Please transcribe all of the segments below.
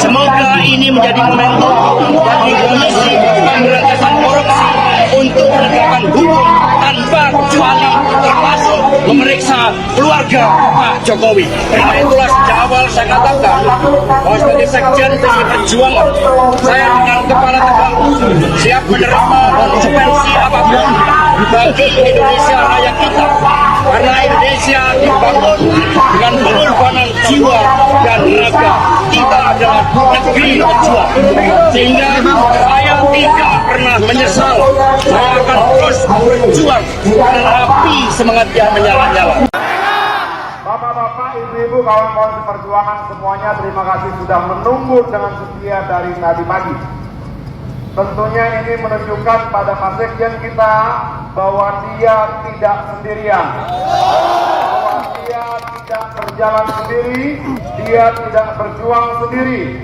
Semoga ini menjadi momentum bagi Komisi Pemberantasan Korupsi untuk menegakkan hukum tanpa kecuali, termasuk memeriksa keluarga Pak Jokowi. Karena itulah sejak awal saya katakan bahwa sebagai Sekjen PDI Perjuangan, saya dengan kepala tegak siap menerima konsekuensi apapun bagi Indonesia Raya kita. Karena Indonesia dibangun dengan pengorbanan jiwa dan raga. Kita adalah negeri pejuang, sehingga saya tidak pernah menyesal. Saya akan terus berjuang dengan api semangat yang menyala-nyala. Bapak-bapak, ibu-ibu, kawan-kawan seperjuangan semuanya, terima kasih sudah menunggu dengan setia dari tadi pagi. Tentunya ini menunjukkan pada Pak Sekjen kita bahwa dia tidak sendirian, bahwa dia tidak berjalan sendiri, dia tidak berjuang sendiri.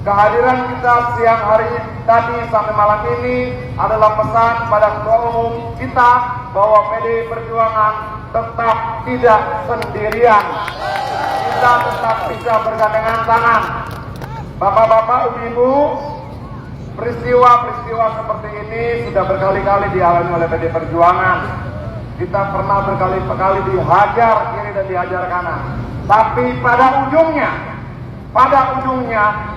Kehadiran kita siang hari tadi sampai malam ini adalah pesan pada ketua umum kita bahwa PDI Perjuangan tetap tidak sendirian. Kita tetap bisa bergandengan tangan. Bapak-bapak, ibu-ibu, peristiwa-peristiwa seperti ini sudah berkali-kali dialami oleh PDI Perjuangan. Kita pernah berkali-kali dihajar kiri dan dihajar kanan. Tapi pada ujungnya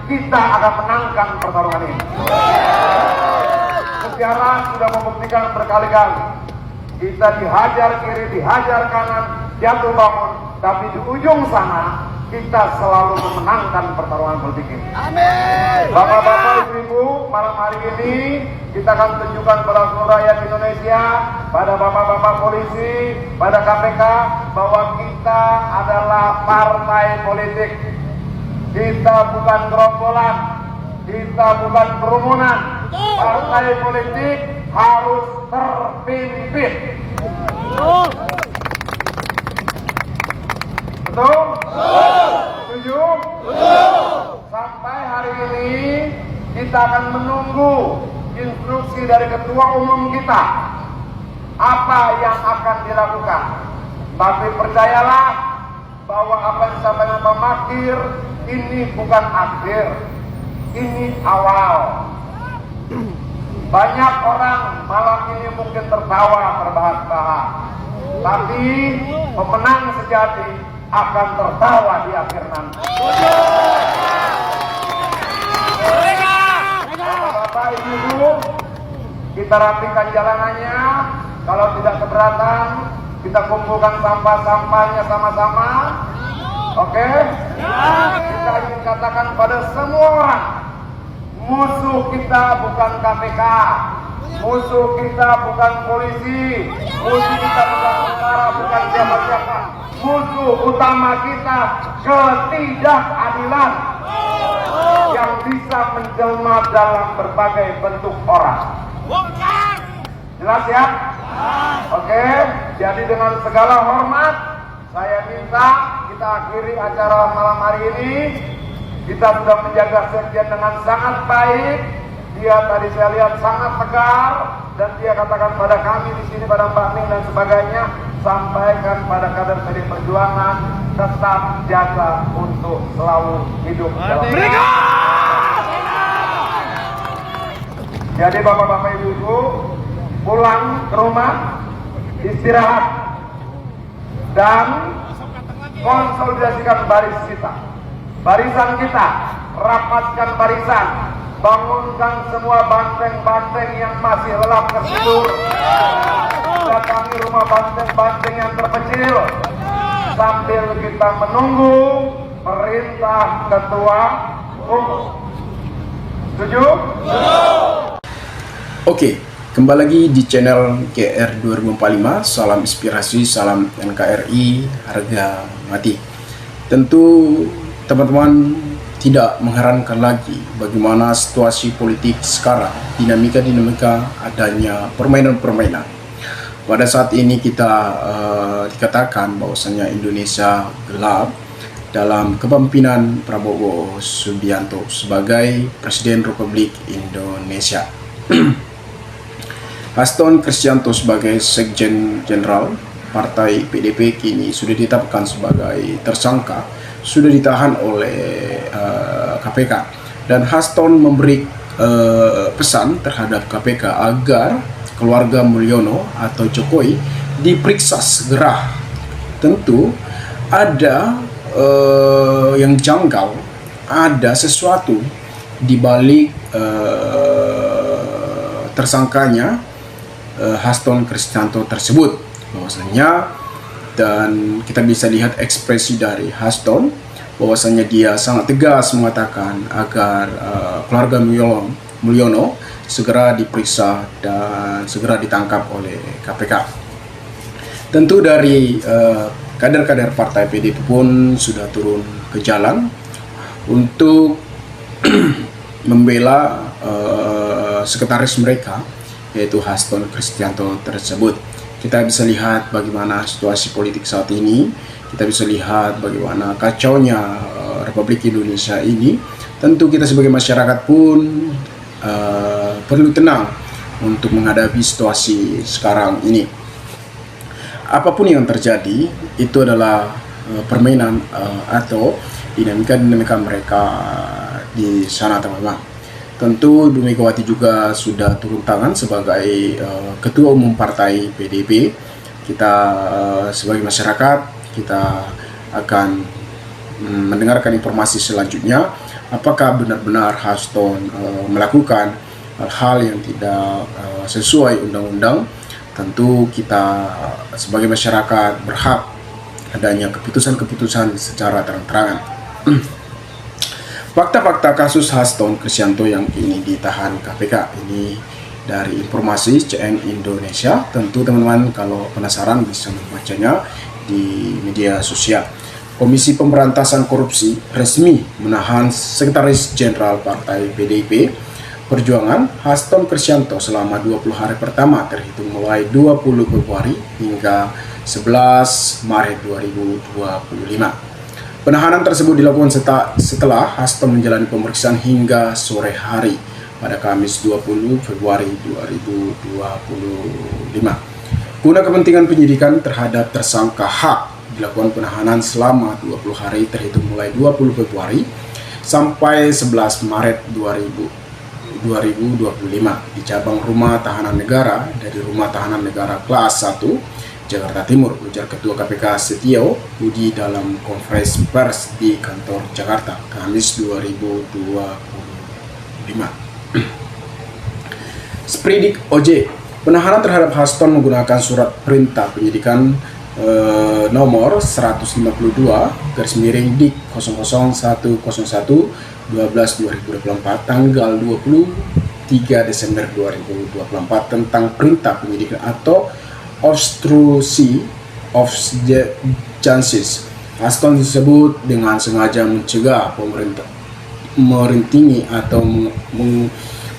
kita akan menangkan pertarungan ini. Sejarah sudah membuktikan berkali-kali. Kita dihajar kiri, dihajar kanan, jatuh bangun. Tapi di ujung sana kita selalu memenangkan pertarungan politik ini. Amin. Bapak-bapak, ibu-ibu, malam hari ini kita akan tunjukkan pada seluruh rakyat Indonesia, pada bapak-bapak polisi, pada KPK, bahwa kita adalah partai politik. Kita bukan gerombolan, kita bukan kerumunan. Partai politik harus terpimpin. Betul? Setuju? Sampai hari ini kita akan menunggu instruksi dari ketua umum kita apa yang akan dilakukan. Tapi percayalah bahwa apa yang disampaikan Pak Makir ini bukan akhir, ini awal. Banyak orang malam ini mungkin tertawa terbahak-bahak, tapi pemenang sejati akan tertawa di akhir nanti. Bapak, ibu, kita rapikan jalanannya. Kalau tidak keberatan, kita kumpulkan sampah-sampahnya sama-sama. Oke? Kita ingin katakan pada semua orang, musuh kita bukan KPK, musuh kita bukan polisi, musuh kita bukan tentara, bukan siapa-siapa. Musuh utama kita ketidakadilan yang bisa menjelma dalam berbagai bentuk orang. Jelas ya? Oke, jadi dengan segala hormat saya minta kita akhiri acara malam hari ini. Kita sudah menjaga Sekjen dengan sangat baik. Dia tadi saya lihat sangat tegar dan dia katakan pada kami di sini, pada Mbak Ning dan sebagainya, sampaikan pada kader PDI Perjuangan tetap jaga untuk selalu hidup dalam mereka. Jadi bapak-bapak, ibu-ibu, pulang ke rumah, istirahat dan konsolidasikan barisan kita, rapatkan barisan, bangunkan semua banteng-banteng yang masih lelap tertidur, datangi rumah banteng-banteng yang terpencil sambil kita menunggu perintah ketua umum. Setuju? Oke, kembali lagi di channel KR 2045. Salam inspirasi, salam NKRI, harga mati. Tentu teman-teman tidak mengherankan lagi bagaimana situasi politik sekarang, dinamika adanya permainan-permainan. Pada saat ini kita dikatakan bahwasanya Indonesia gelap dalam kepemimpinan Prabowo Subianto sebagai Presiden Republik Indonesia. Haston Kristianto sebagai Sekjen Jenderal Partai PDP kini sudah ditetapkan sebagai tersangka, sudah ditahan oleh KPK KPK. Dan Haston memberi pesan terhadap KPK agar keluarga Mulyono atau Jokowi diperiksa segera. Tentu ada yang janggal, ada sesuatu di balik tersangkanya Haston Kristianto tersebut, bahwasanya, dan kita bisa lihat ekspresi dari Haston bahwasanya dia sangat tegas mengatakan agar keluarga Mulyono segera diperiksa dan segera ditangkap oleh KPK. Tentu dari kader-kader partai PDIP pun sudah turun ke jalan untuk membela sekretaris mereka, yaitu Haston Kristianto tersebut. Kita bisa lihat bagaimana situasi politik saat ini, kita bisa lihat bagaimana kacaunya Republik Indonesia ini. Tentu kita sebagai masyarakat pun perlu tenang untuk menghadapi situasi sekarang ini. Apapun yang terjadi, itu adalah permainan atau dinamika mereka di sana, teman-teman. Tentu Bu Megawati juga sudah turun tangan sebagai Ketua Umum Partai PDIP. Kita sebagai masyarakat, kita akan mendengarkan informasi selanjutnya. Apakah benar-benar Haston melakukan hal yang tidak sesuai undang-undang? Tentu kita sebagai masyarakat berhak adanya keputusan-keputusan secara terang-terangan. Fakta-fakta kasus Haston Kristianto yang kini ditahan KPK ini dari informasi CN Indonesia. Tentu teman-teman kalau penasaran bisa membacanya di media sosial. Komisi Pemberantasan Korupsi resmi menahan Sekretaris Jenderal Partai PDIP Perjuangan Haston Kristianto selama 20 hari pertama terhitung mulai 20 Februari hingga 11 Maret 2025. Penahanan tersebut dilakukan setelah Haston menjalani pemeriksaan hingga sore hari pada Kamis 20 Februari 2025. Guna kepentingan penyidikan terhadap tersangka H, dilakukan penahanan selama 20 hari terhitung mulai 20 Februari sampai 11 Maret 2025 di cabang Rumah Tahanan Negara dari Rumah Tahanan Negara Kelas 1 Jakarta Timur, ujar Ketua KPK Setio Budi dalam konferensi pers di kantor Jakarta, Kamis 2025. Sprindik OJ, penahanan terhadap Haston menggunakan surat perintah penyidikan nomor 152 /dik 00101/12/2024 tanggal 23 Desember 2024 tentang perintah penyidikan atau obstruksi of justice. Haston disebut dengan sengaja mencegah pemerintah merintangi atau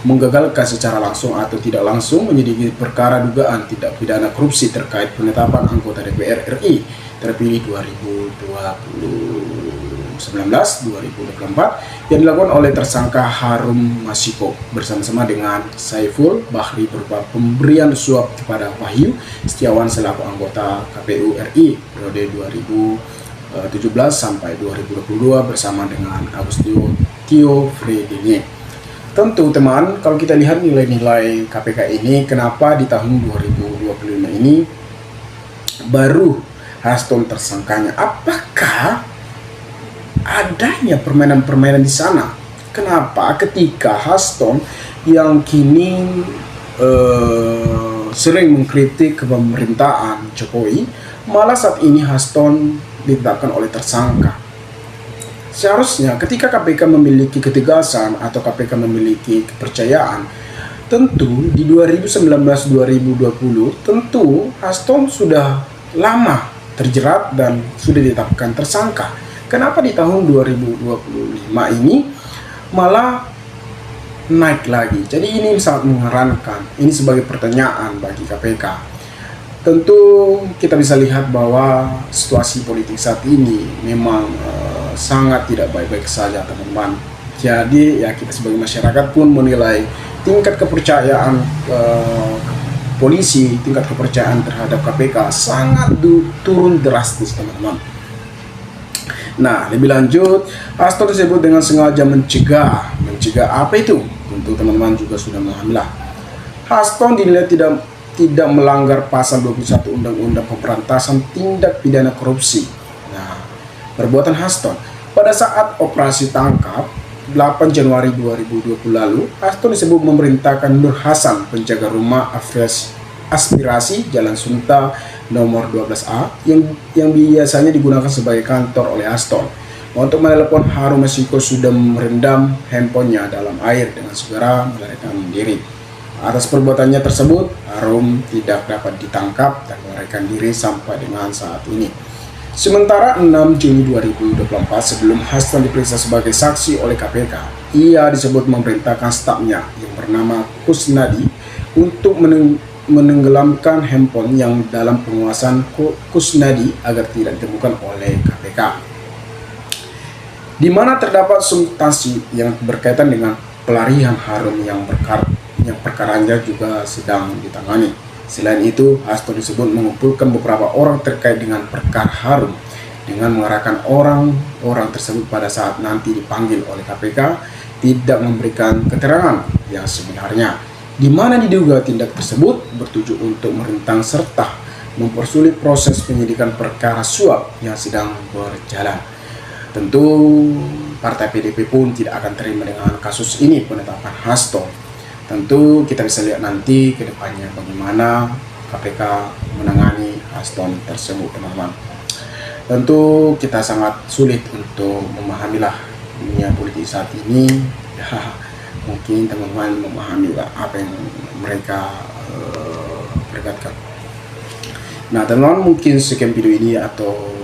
menggagalkan secara langsung atau tidak langsung menyelidiki perkara dugaan tindak pidana korupsi terkait penetapan anggota DPR RI terpilih 2019-2024 yang dilakukan oleh tersangka Harun Masiku bersama-sama dengan Saiful Bahri berupa pemberian suap kepada Wahyu Setiawan selaku anggota KPU RI periode 2017 sampai 2022 bersama dengan Agustino Tio Fredini. Tentu teman, kalau kita lihat nilai-nilai KPK ini, kenapa di tahun 2025 ini baru Haston tersangkanya? Apakah adanya permainan-permainan di sana? Kenapa ketika Haston yang kini sering mengkritik kepemerintahan Jokowi, malah saat ini Haston ditetapkan oleh tersangka? Seharusnya ketika KPK memiliki ketegasan atau KPK memiliki kepercayaan, tentu di 2019-2020 tentu Haston sudah lama terjerat dan sudah ditetapkan tersangka. Kenapa di tahun 2025 ini malah naik lagi? Jadi ini sangat mengherankan. Ini sebagai pertanyaan bagi KPK. Tentu kita bisa lihat bahwa situasi politik saat ini memang sangat tidak baik-baik saja, teman-teman. Jadi ya kita sebagai masyarakat pun menilai tingkat kepercayaan polisi, tingkat kepercayaan terhadap KPK sangat turun drastis, teman-teman. Nah, lebih lanjut, Haston disebut dengan sengaja mencegah apa itu? Tentu teman-teman juga sudah memahamilah. Haston dinilai tidak melanggar pasal 21 Undang-Undang Pemberantasan Tindak Pidana Korupsi. Nah, perbuatan Haston pada saat operasi tangkap 8 Januari 2020 lalu, Haston disebut memerintahkan Nur Hasan, penjaga rumah aspirasi Jalan Sunta nomor 12A yang biasanya digunakan sebagai kantor oleh Haston, untuk menelepon Harun Masiku sudah merendam handphonenya dalam air dengan segera melarikan diri. Atas perbuatannya tersebut, Harun tidak dapat ditangkap dan melarikan diri sampai dengan saat ini. Sementara 6 Juni 2024, sebelum Haston diperiksa sebagai saksi oleh KPK, ia disebut memerintahkan stafnya yang bernama Kusnadi untuk menenggelamkan handphone yang dalam penguasaan Kusnadi agar tidak ditemukan oleh KPK, di mana terdapat substansi yang berkaitan dengan pelarian Harun yang perkaranya juga sedang ditangani. Selain itu, Haston disebut mengumpulkan beberapa orang terkait dengan perkara Harun dengan mengarahkan orang-orang tersebut pada saat nanti dipanggil oleh KPK tidak memberikan keterangan yang sebenarnya, di mana diduga tindak tersebut bertujuan untuk merentang serta mempersulit proses penyidikan perkara suap yang sedang berjalan. Tentu Partai PDP pun tidak akan terima dengan kasus ini, penetapan Haston. Tentu kita bisa lihat nanti ke depannya bagaimana KPK menangani Haston tersebut, teman-teman. Tentu kita sangat sulit untuk memahamilah dunia politik saat ini. Ya, mungkin teman-teman memahami apa yang mereka perdebatkan. Nah, teman-teman, mungkin sekian video ini, atau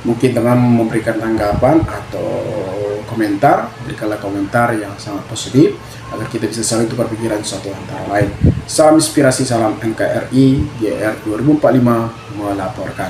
mungkin teman-teman memberikan tanggapan atau komentar, berikanlah komentar yang sangat positif agar kita bisa saling tukar pikiran satu antara lain. Salam inspirasi, salam NKRI, GR 2045 melaporkan.